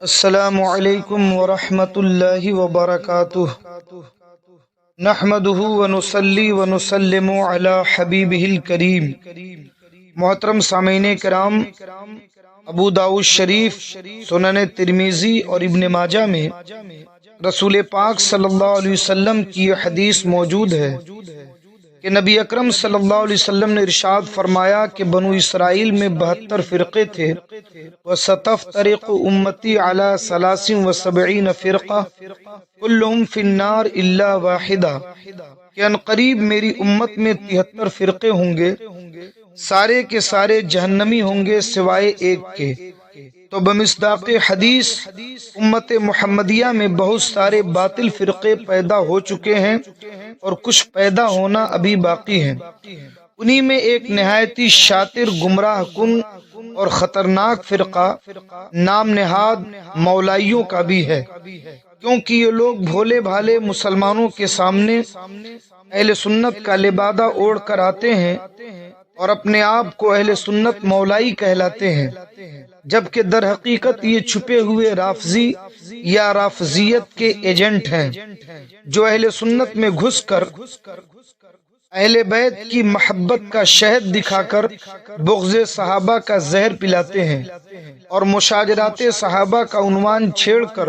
السلام علیکم ورحمۃ اللہ وبرکاتہ نحمده ونصلی ونسلم علی حبیبہ الکریم۔ محترم سامعین کرام، ابو داؤد شریف، سنن ترمذی اور ابن ماجہ میں رسول پاک صلی اللہ علیہ وسلم کی یہ حدیث موجود ہے کہ نبی اکرم صلی اللہ علیہ وسلم نے ارشاد فرمایا کہ بنو اسرائیل میں 72 فرقے تھے، وَسَتَفْتَرِقُ أُمَّتِي عَلَى 73 فرقہ كُلُّهُمْ فِي النَّارِ إِلَّا وَاحِدًا، کہ ان قریب میری امت میں 73 فرقے ہوں گے، سارے کے سارے جہنمی ہوں گے سوائے ایک کے۔ تو بمصداق حدیث امت محمدیہ میں بہت سارے باطل فرقے پیدا ہو چکے ہیں اور کچھ پیدا ہونا ابھی باقی ہیں۔ انہی میں ایک نہایتی شاطر، گمراہ کن اور خطرناک فرقہ نام نہاد مولائیوں کا بھی ہے، کیونکہ یہ لوگ بھولے بھالے مسلمانوں کے سامنے اہل سنت کا لبادہ اوڑھ کر آتے ہیں اور اپنے آپ کو اہل سنت مولائی کہلاتے ہیں، جبکہ در حقیقت یہ چھپے ہوئے رافضی یا رافضیت کے ایجنٹ ہیں، جو اہل سنت میں گھس کر اہل بیت کی محبت کا شہد دکھا کر بغض صحابہ کا زہر پلاتے ہیں اور مشاجرات صحابہ کا عنوان چھیڑ کر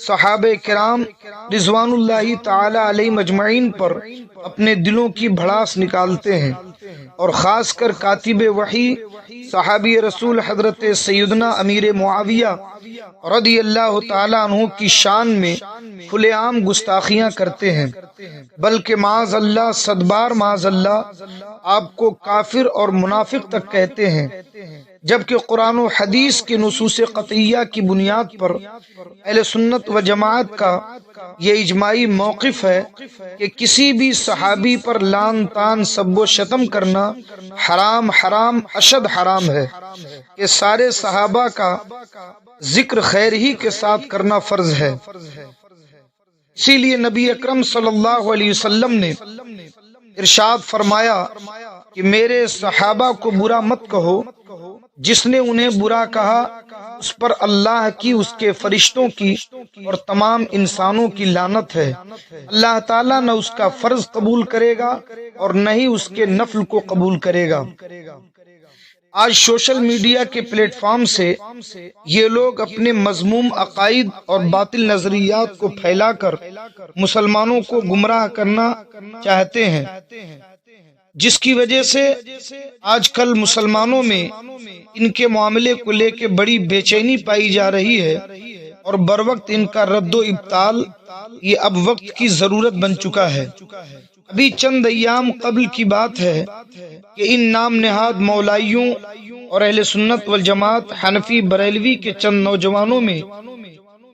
صحابہ کرام رضوان اللہ تعالی علیہم اجمعین پر اپنے دلوں کی بھڑاس نکالتے ہیں، اور خاص کر کاتب وحی صحابی رسول حضرت سیدنا امیر معاویہ رضی اللہ تعالی عنہ کی شان میں کھلے عام گستاخیاں کرتے ہیں، بلکہ معاذ اللہ، صدبار معاذ اللہ، آپ کو کافر اور منافق تک کہتے ہیں، جبکہ قرآن و حدیث کے نصوص قطعیہ کی بنیاد پر اہل سنت و جماعت کا یہ اجماعی موقف ہے کہ کسی بھی صحابی پر لعن طعن سب و شتم کرنا حرام اشد حرام ہے، کہ سارے صحابہ کا ذکر خیر ہی کے ساتھ کرنا فرض ہے۔ اسی لیے نبی اکرم صلی اللہ علیہ وسلم نے ارشاد فرمایا کہ میرے صحابہ کو برا مت کہو، جس نے انہیں برا کہا اس پر اللہ کی، اس کے فرشتوں کی اور تمام انسانوں کی لعنت ہے۔ اللہ تعالیٰ نہ اس کا فرض قبول کرے گا اور نہ ہی اس کے نفل کو قبول کرے گا۔ آج سوشل میڈیا کے پلیٹ فارم سے یہ لوگ اپنے مذموم عقائد اور باطل نظریات کو پھیلا کر مسلمانوں کو گمراہ کرنا چاہتے ہیں، جس کی وجہ سے آج کل مسلمانوں میں ان کے معاملے کو لے کے بڑی بے چینی پائی جا رہی ہے، اور بروقت ان کا رد و ابطال یہ اب وقت کی ضرورت بن چکا ہے۔ ابھی چند ایام قبل کی بات ہے کہ ان نام نہاد مولائیوں اور اہل سنت والجماعت حنفی بریلوی کے چند نوجوانوں میں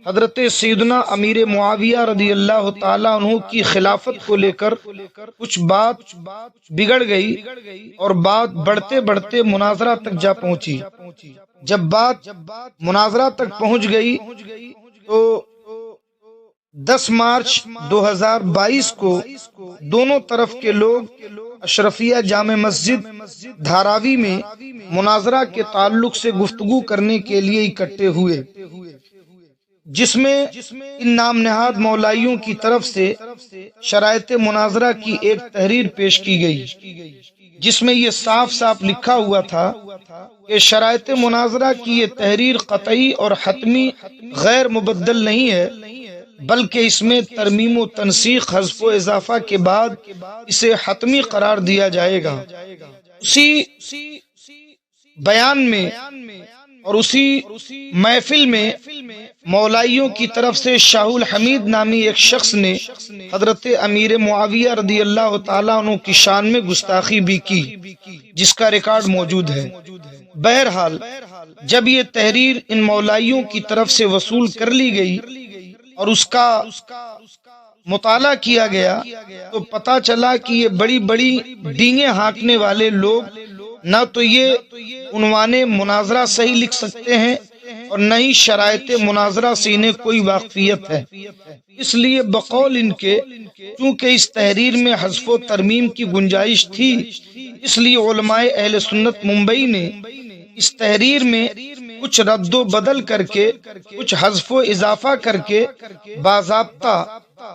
حضرت سیدنا امیر معاویہ رضی اللہ تعالی عنہ کی خلافت کو لے کر کچھ بات بگڑ گئی، اور بات بڑھتے بڑھتے مناظرہ تک جا پہنچی۔ جب بات مناظرہ تک پہنچ گئی تو 10 مارچ 2022 کو دونوں طرف کے لوگ اشرفیہ جامع مسجد دھاراوی میں مناظرہ کے تعلق سے گفتگو کرنے کے لیے اکٹھے ہوئے، جس میں ان نام نہاد مولائیوں کی طرف سے شرائط مناظرہ کی ایک تحریر پیش کی گئی، جس میں یہ صاف صاف لکھا ہوا تھا کہ شرائط مناظرہ کی یہ تحریر قطعی اور حتمی غیر مبدل نہیں ہے، بلکہ اس میں ترمیم و تنسیخ، حذف و اضافہ کے بعد اسے حتمی قرار دیا جائے گا۔ اسی بیان میں اور اسی محفل میں مولائیوں کی طرف سے شاہ الحمید نامی ایک شخص نے حضرت امیر معاویہ رضی اللہ تعالیٰ عنہ کی شان میں گستاخی بھی کی، جس کا ریکارڈ موجود ہے۔ بہرحال جب یہ تحریر ان مولائیوں کی طرف سے وصول کر لی گئی اور اس کا مطالعہ کیا گیا تو پتہ چلا کہ یہ بڑی بڑی ڈینگیں ہانکنے والے لوگ نہ تو یہ عنوان مناظرہ صحیح لکھ سکتے ہیں اور نہ ہی شرائط مناظرہ سے انہیں کوئی واقفیت ہے۔ اس لیے بقول ان کے چونکہ اس تحریر میں حذف و ترمیم کی گنجائش تھی، اس لیے علماء اہل سنت ممبئی نے اس تحریر میں کچھ رد و بدل کر کے، کچھ حذف و اضافہ کر کے باضابطہ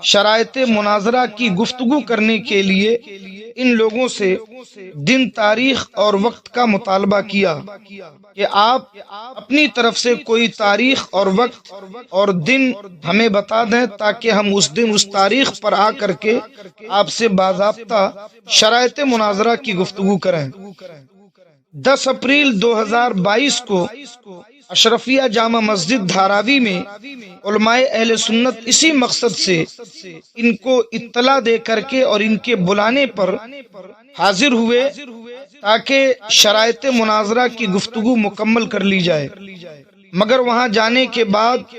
شرائط مناظرہ کی گفتگو کرنے کے لیے ان لوگوں سے دن، تاریخ اور وقت کا مطالبہ کیا کہ آپ اپنی طرف سے کوئی تاریخ اور وقت اور دن ہمیں بتا دیں تاکہ ہم اس دن اس تاریخ پر آ کر کے آپ سے باضابطہ شرائط مناظرہ کی گفتگو کریں۔ 10 اپریل 2022 کو اشرفیہ جامع مسجد دھاراوی میں علماء اہل سنت اسی مقصد سے ان کو اطلاع دے کر کے اور ان کے بلانے پر حاضر ہوئے تاکہ شرائط مناظرہ کی گفتگو مکمل کر لی جائے، مگر وہاں جانے کے بعد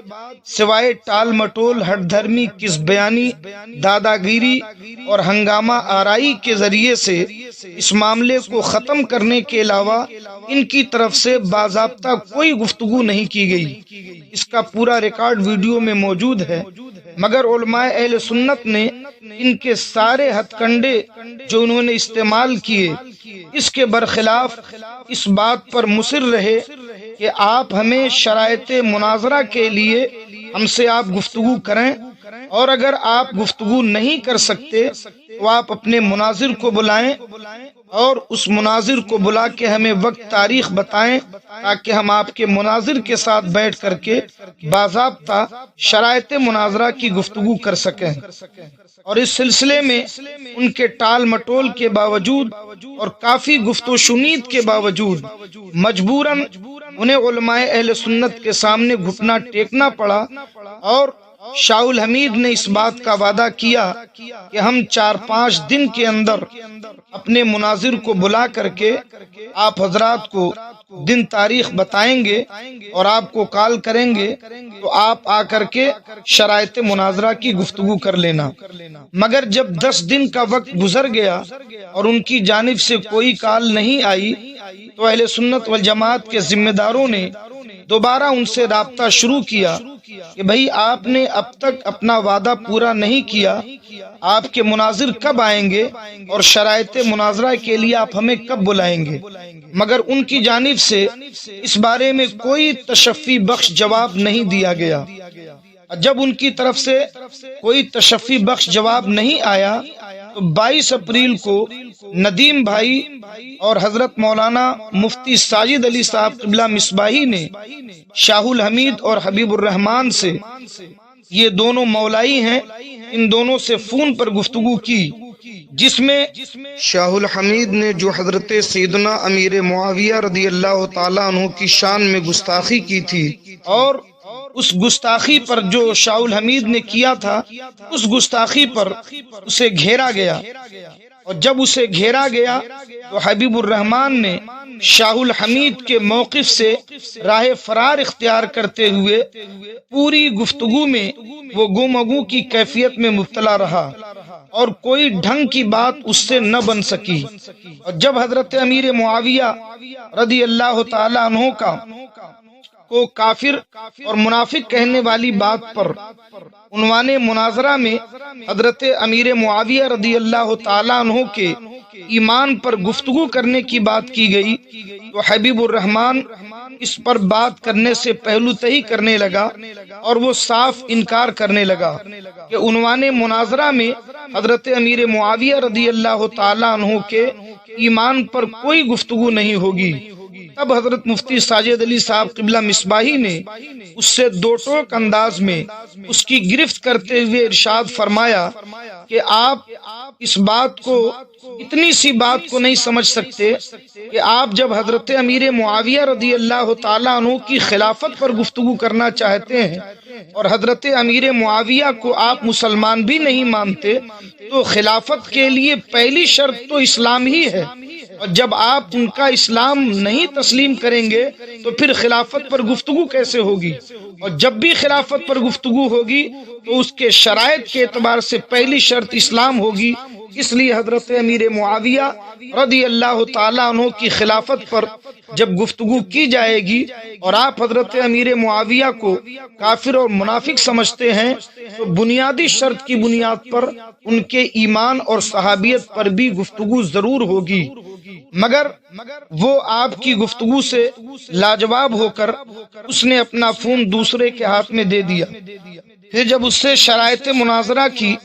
سوائے ٹال مٹول، ہٹ دھرمی، کس بیانی، دادا گیری اور ہنگامہ آرائی کے ذریعے سے اس معاملے کو ختم کرنے کے علاوہ ان کی طرف سے باضابطہ کوئی گفتگو نہیں کی گئی۔ اس کا پورا ریکارڈ ویڈیو میں موجود ہے، مگر علماء اہل سنت نے ان کے سارے ہتھ کنڈے جو انہوں نے استعمال کیے، اس کے برخلاف اس بات پر مصر رہے کہ آپ ہمیں شرائط مناظرہ کے لیے ہم سے آپ گفتگو کریں، اور اگر آپ گفتگو نہیں کر سکتے تو آپ اپنے مناظر کو بلائیں اور اس مناظر کو بلا کے ہمیں وقت تاریخ بتائیں تاکہ ہم آپ کے مناظر کے ساتھ بیٹھ کر کے باضابطہ شرائط مناظرہ کی گفتگو کر سکیں۔ اور اس سلسلے میں ان کے ٹال مٹول کے باوجود اور کافی گفت و شنید کے باوجود مجبوراً انہیں علماء اہل سنت کے سامنے گھٹنا ٹیکنا پڑا، اور شاہ الحمید نے اس بات کا وعدہ کیا کہ ہم 4-5 دن کے اندر اپنے مناظر کو بلا کر کے آپ حضرات کو دن تاریخ بتائیں گے اور آپ کو کال کریں گے تو آپ آ کر کے شرائط مناظرہ کی گفتگو کر لینا۔ مگر جب 10 دن کا وقت گزر گیا اور ان کی جانب سے کوئی کال نہیں آئی تو اہل سنت والجماعت کے ذمہ داروں نے دوبارہ ان سے رابطہ شروع کیا کہ بھائی آپ نے اب تک اپنا وعدہ پورا نہیں کیا، آپ کے مناظر کب آئیں گے اور شرائط مناظرہ کے لیے آپ ہمیں کب بلائیں گے؟ مگر ان کی جانب سے اس بارے میں کوئی تشفی بخش جواب نہیں دیا گیا۔ جب ان کی طرف سے کوئی تشفی بخش جواب نہیں آیا تو 22 اپریل کو ندیم بھائی اور حضرت مولانا مفتی ساجد علی صاحب قبلہ مصباحی نے شاہ الحمید اور حبیب الرحمان سے، یہ دونوں مولائی ہیں، ان دونوں سے فون پر گفتگو کی، جس میں شاہ الحمید نے جو حضرت سیدنا امیر معاویہ رضی اللہ تعالیٰ عنہ کی شان میں گستاخی کی تھی، اور اس گستاخی پر جو شاہ الحمید نے کیا تھا، اس گستاخی پر اسے گھیرا گیا، اور جب اسے گھیرا گیا تو حبیب الرحمان نے شاہ الحمید کے موقف سے راہ فرار اختیار کرتے ہوئے پوری گفتگو میں وہ گفتگو کی کیفیت میں مبتلا رہا اور کوئی ڈھنگ کی بات اس سے نہ بن سکی۔ اور جب حضرت امیر معاویہ رضی اللہ تعالی عنہ کو کافر اور منافق کہنے والی بات پر عنوان مناظرہ میں حضرت امیر معاویہ رضی اللہ تعالی عنہ کے ایمان پر گفتگو کرنے کی بات کی گئی تو حبیب الرحمان اس پر بات کرنے سے پہلو تہی کرنے لگا اور وہ صاف انکار کرنے لگا کہ عنوان مناظرہ میں حضرت امیر معاویہ رضی اللہ تعالی عنہ کے ایمان پر کوئی گفتگو نہیں ہوگی۔ تب حضرت مفتی ساجد علی صاحب قبلہ مصباحی نے اس سے دو ٹوک انداز میں اس کی گرفت کرتے ہوئے ارشاد فرمایا کہ آپ اس بات کو، اتنی سی بات کو نہیں سمجھ سکتے کہ آپ جب حضرت امیر معاویہ رضی اللہ تعالیٰ عنہ کی خلافت پر گفتگو کرنا چاہتے ہیں اور حضرت امیر معاویہ کو آپ مسلمان بھی نہیں مانتے تو خلافت کے لیے پہلی شرط تو اسلام ہی ہے، اور جب آپ ان کا اسلام نہیں تسلیم کریں گے تو پھر خلافت پر گفتگو کیسے ہوگی؟ اور جب بھی خلافت پر گفتگو ہوگی تو اس کے شرائط کے اعتبار سے پہلی شرط اسلام ہوگی۔ اس لیے حضرت امیر معاویہ رضی اللہ تعالیٰ عنہ کی خلافت پر جب گفتگو کی جائے گی اور آپ حضرت امیر معاویہ کو کافر اور منافق سمجھتے ہیں تو بنیادی شرط کی بنیاد پر ان کے ایمان اور صحابیت پر بھی گفتگو ضرور ہوگی، مگر وہ آپ کی گفتگو سے لاجواب ہو کر اس نے اپنا فون دوسرے کے ہاتھ میں دے دیا۔ پھر جب اس سے شرائط مناظرہ کی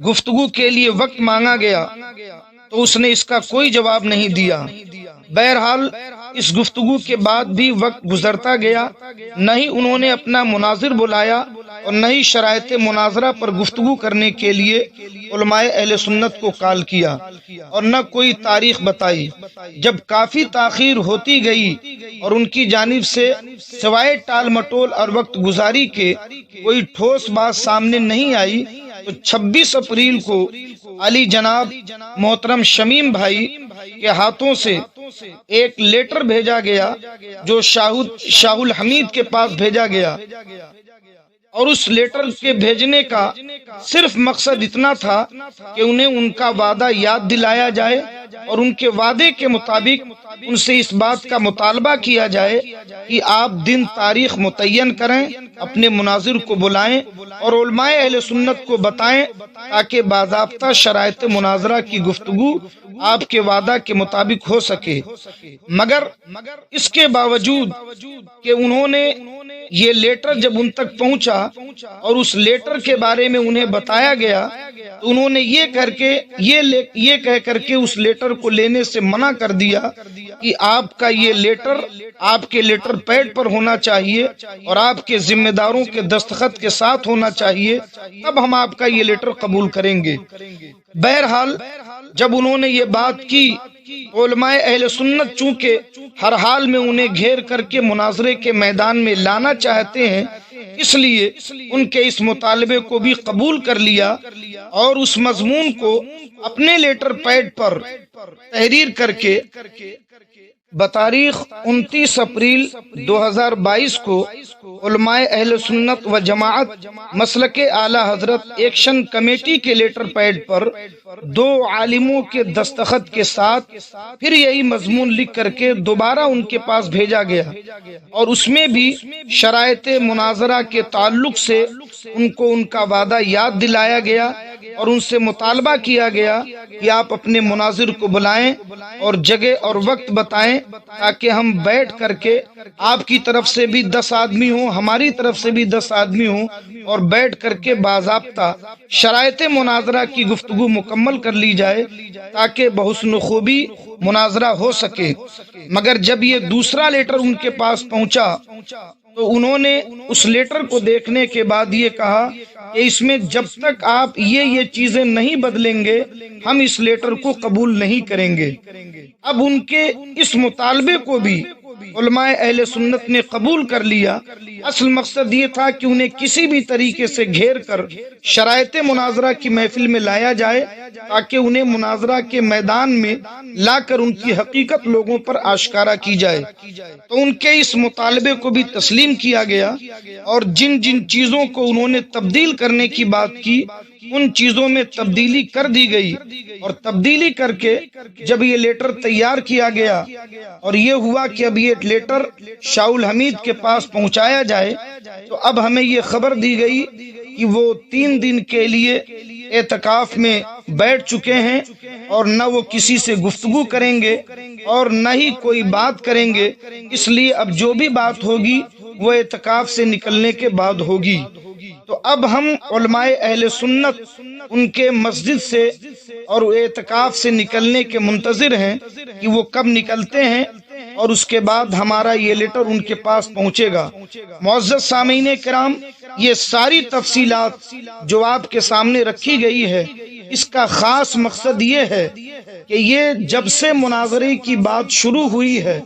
گفتگو کے لیے وقت مانگا گیا تو اس نے اس کا کوئی جواب نہیں دیا۔ بہرحال اس گفتگو کے بعد بھی وقت گزرتا گیا، نہ ہی انہوں نے اپنا مناظر بلایا اور نہ ہی شرائط مناظرہ پر گفتگو کرنے کے لیے علماء اہل سنت کو کال کیا اور نہ کوئی تاریخ بتائی۔ جب کافی تاخیر ہوتی گئی اور ان کی جانب سے سوائے ٹال مٹول اور وقت گزاری کے کوئی ٹھوس بات سامنے نہیں آئی تو 26 اپریل کو علی جناب محترم شمیم بھائی کے ہاتھوں سے ایک لیٹر بھیجا گیا جو شاہ الحمید کے پاس بھیجا گیا، اور اس لیٹر کے بھیجنے کا صرف مقصد اتنا تھا کہ انہیں ان کا وعدہ یاد دلایا جائے اور ان کے وعدے کے مطابق ان سے اس بات کا مطالبہ کیا جائے کہ آپ دن تاریخ متعین کریں، اپنے مناظر کو بلائیں اور علماء اہل سنت کو بتائیں تاکہ باضابطہ شرائط مناظرہ کی گفتگو آپ کے وعدہ کے مطابق ہو سکے۔ مگر اس کے باوجود کہ انہوں نے یہ لیٹر جب ان تک پہنچا اور اس لیٹر کے بارے میں انہیں بتایا گیا تو انہوں نے یہ کہہ کر کے اس لیٹر کو لینے سے منع کر دیا کہ آپ کا یہ لیٹر آپ کے لیٹر پیڈ پر ہونا چاہیے اور آپ کے ذمہ داروں کے دستخط کے ساتھ ہونا چاہیے، تب ہم آپ کا یہ لیٹر قبول کریں گے۔ بہرحال جب انہوں نے یہ بات کی، علماء اہل سنت چونکہ ہر حال میں انہیں گھیر کر کے مناظرے کے میدان میں لانا چاہتے ہیں، اس لیے ان کے اس مطالبے کو بھی قبول کر لیا اور اس مضمون کو اپنے لیٹر پیڈ پر تحریر کر کے بتاریخ 29 اپریل 2022 کو علماء اہل سنت و جماعت مسلک اعلی حضرت ایکشن کمیٹی کے لیٹر پیڈ پر 2 عالموں کے دستخط کے ساتھ پھر یہی مضمون لکھ کر کے دوبارہ ان کے پاس بھیجا گیا، اور اس میں بھی شرائط مناظرہ کے تعلق سے ان کو ان کا وعدہ یاد دلایا گیا اور ان سے مطالبہ کیا گیا کہ آپ اپنے مناظر کو بلائیں اور جگہ اور وقت بتائیں تاکہ ہم بیٹھ کر کے آپ کی طرف سے بھی 10 آدمی ہوں، ہماری طرف سے بھی 10 آدمی ہوں، اور بیٹھ کر کے باضابطہ شرائط مناظرہ کی گفتگو مکمل کر لی جائے تاکہ بحسن خوبی مناظرہ ہو سکے۔ مگر جب یہ دوسرا لیٹر ان کے پاس پہنچا تو انہوں نے اس لیٹر کو دیکھنے کے بعد یہ کہا کہ اس میں جب تک آپ یہ چیزیں نہیں بدلیں گے ہم اس لیٹر کو قبول نہیں کریں گے۔ اب ان کے اس مطالبے کو بھی علماء اہل سنت نے قبول کر لیا۔ اصل مقصد یہ تھا کہ انہیں کسی بھی طریقے سے گھیر کر شرائط مناظرہ کی محفل میں لایا جائے تاکہ انہیں مناظرہ کے میدان میں لا کر ان کی حقیقت لوگوں پر آشکارا کی جائے۔ تو ان کے اس مطالبے کو بھی تسلیم کیا گیا اور جن جن چیزوں کو انہوں نے تبدیل کرنے کی بات کی ان چیزوں میں تبدیلی کر دی گئی، اور تبدیلی کر کے جب یہ لیٹر تیار کیا گیا اور یہ ہوا کہ اب یہ لیٹر شاہ الحمید کے پاس پہنچایا جائے تو اب ہمیں یہ خبر دی گئی کہ وہ 3 دن کے لیے اعتکاف میں بیٹھ چکے ہیں اور نہ وہ کسی سے گفتگو کریں گے اور نہ ہی کوئی بات کریں گے، اس لیے اب جو بھی بات ہوگی وہ اعتکاف سے نکلنے کے بعد ہوگی۔ تو اب ہم علماء اہل سنت ان کے مسجد سے اور اعتکاف سے نکلنے کے منتظر ہیں کہ وہ کب نکلتے ہیں، اور اس کے بعد ہمارا یہ لیٹر ان کے پاس پہنچے گا۔ معزز سامعین کرام، یہ ساری تفصیلات جو آپ کے سامنے رکھی گئی ہے، اس کا خاص مقصد یہ ہے کہ یہ جب سے مناظرے کی بات شروع ہوئی ہے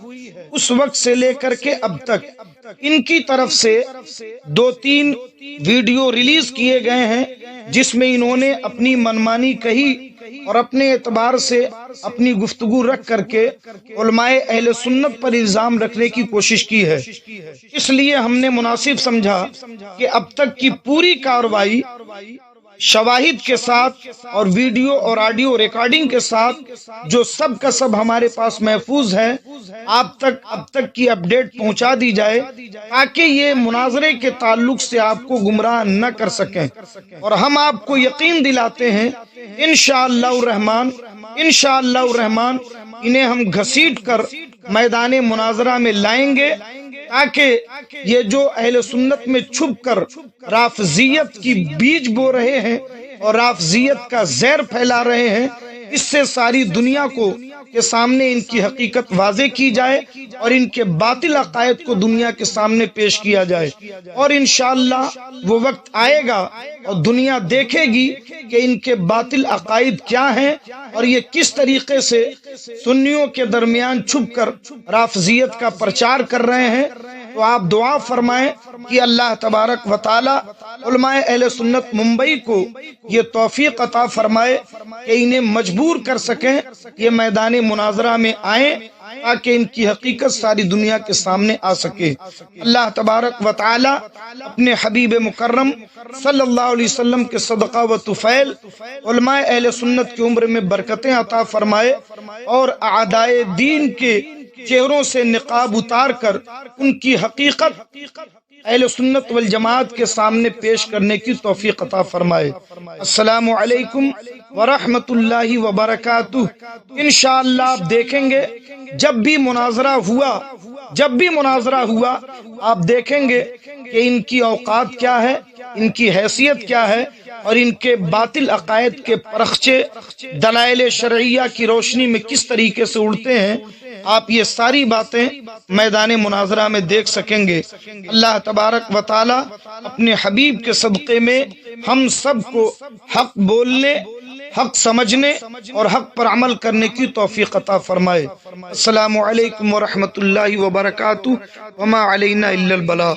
اس وقت سے لے کر کے اب تک ان کی طرف سے 2-3 ویڈیو ریلیز کیے گئے ہیں جس میں انہوں نے اپنی منمانی کہی اور اپنے اعتبار سے اپنی گفتگو رکھ کر کے علماء اہل سنت پر الزام رکھنے کی کوشش کی ہے۔ اس لیے ہم نے مناسب سمجھا کہ اب تک کی پوری کارروائی شواہد کے ساتھ اور ویڈیو اور آڈیو ریکارڈنگ کے ساتھ جو سب کا سب ہمارے پاس محفوظ ہے آپ تک اب تک کی اپڈیٹ پہنچا دی جائے تاکہ یہ مناظرے کے تعلق سے آپ کو گمراہ نہ کر سکیں، اور ہم آپ کو یقین دلاتے ہیں انشاءاللہ الرحمن انہیں ہم گھسیٹ کر میدان مناظرہ میں لائیں گے، تاکہ یہ جو اہل سنت میں چھپ کر رافضیت کی بیج بو رہے ہیں اور رافضیت کا زہر پھیلا رہے ہیں، اس سے ساری دنیا کو کے سامنے ان کی حقیقت واضح کی جائے اور ان کے باطل عقائد کو دنیا کے سامنے پیش کیا جائے۔ اور انشاءاللہ وہ وقت آئے گا اور دنیا دیکھے گی کہ ان کے باطل عقائد کیا ہیں اور یہ کس طریقے سے سنیوں کے درمیان چھپ کر رافضیت کا پرچار کر رہے ہیں۔ تو آپ دعا فرمائیں کہ اللہ تبارک و تعالی علماء اہل سنت ممبئی کو یہ توفیق عطا فرمائے کہ انہیں مجبور کر سکیں یہ میدان مناظرہ میں آئیں، تاکہ ان کی حقیقت ساری دنیا کے سامنے آ سکے۔ اللہ تبارک و تعالی اپنے حبیب مکرم صلی اللہ علیہ وسلم کے صدقہ و طفیل علماء اہل سنت کی عمر میں برکتیں عطا فرمائے اور اعدائے دین کے چہروں سے نقاب اتار کر ان کی حقیقت اہل سنت والجماعت کے سامنے پیش کرنے کی توفیق عطا فرمائے۔ السلام علیکم ورحمۃ اللہ وبرکاتہ۔ انشاءاللہ آپ دیکھیں گے جب بھی مناظرہ ہوا آپ دیکھیں گے کہ ان کی اوقات کیا ہے، ان کی حیثیت کیا ہے اور ان کے باطل عقائد کے پرخچے دلائل شرعیہ کی روشنی میں کس طریقے سے اڑتے ہیں، آپ یہ ساری باتیں میدان مناظرہ میں دیکھ سکیں گے۔ اللہ تبارک و تعالی اپنے حبیب کے صدقے میں ہم سب کو حق بولنے، حق سمجھنے اور حق پر عمل کرنے کی توفیق عطا فرمائے۔ السلام علیکم ورحمۃ اللہ وبرکاتہ۔ وما علینا الا البلاغ۔